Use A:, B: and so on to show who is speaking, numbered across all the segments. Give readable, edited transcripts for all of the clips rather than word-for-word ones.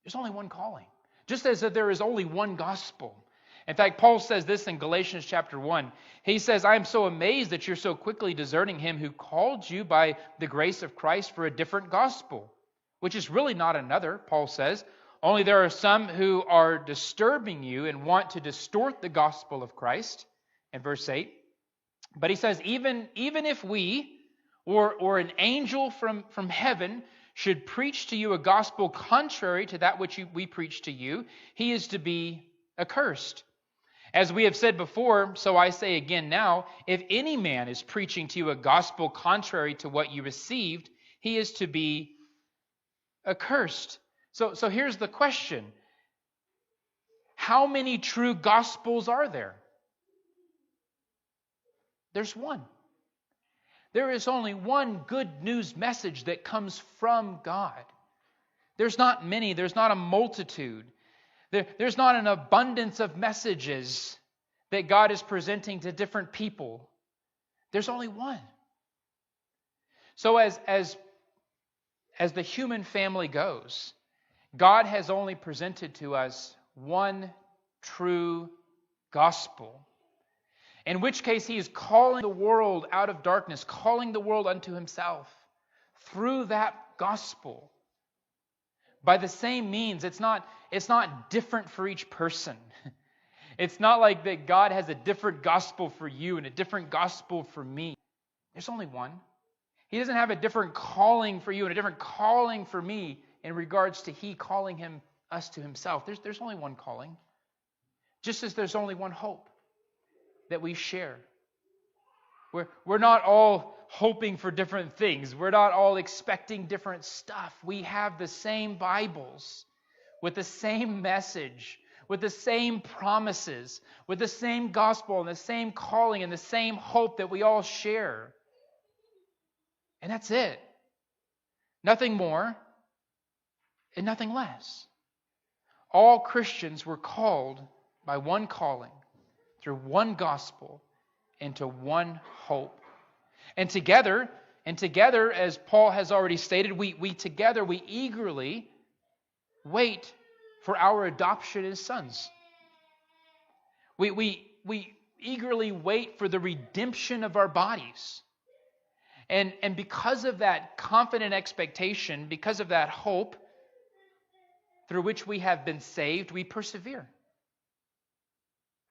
A: There's only one calling. Just as that there is only one gospel. In fact, Paul says this in Galatians chapter 1. He says, I am so amazed that you're so quickly deserting him who called you by the grace of Christ for a different gospel, which is really not another, Paul says. Only there are some who are disturbing you and want to distort the gospel of Christ, in verse 8. But he says, even if we or an angel from heaven should preach to you a gospel contrary to that which we preach to you, he is to be accursed. As we have said before, so I say again now, if any man is preaching to you a gospel contrary to what you received, he is to be accursed. So here's the question. How many true gospels are there? There's one. There is only one good news message that comes from God. There's not many. There's not a multitude. There's not an abundance of messages that God is presenting to different people. There's only one. So as the human family goes, God has only presented to us one true gospel. In which case he is calling the world out of darkness, calling the world unto himself through that gospel. By the same means, it's not different for each person. It's not like that God has a different gospel for you and a different gospel for me. There's only one. He doesn't have a different calling for you and a different calling for me in regards to he calling us to himself. There's only one calling. Just as there's only one hope that we share. We're not all hoping for different things. We're not all expecting different stuff. We have the same Bibles with the same message, with the same promises, with the same gospel and the same calling and the same hope that we all share. And that's it. Nothing more and nothing less. All Christians were called by one calling, through one gospel, into one hope. And together, as Paul has already stated, we eagerly wait for our adoption as sons. We eagerly wait for the redemption of our bodies. And because of that confident expectation, because of that hope through which we have been saved, we persevere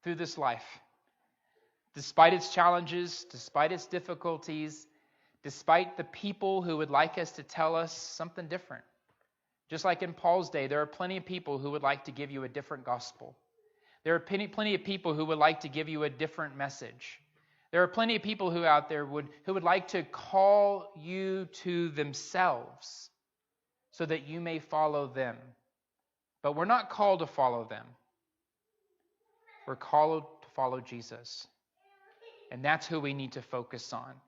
A: through this life. Despite its challenges, despite its difficulties, despite the people who would like us to tell us something different. Just like in Paul's day, there are plenty of people who would like to give you a different gospel. There are plenty of people who would like to give you a different message. There are plenty of people who out there who would like to call you to themselves so that you may follow them. But we're not called to follow them. We're called to follow Jesus. And that's who we need to focus on.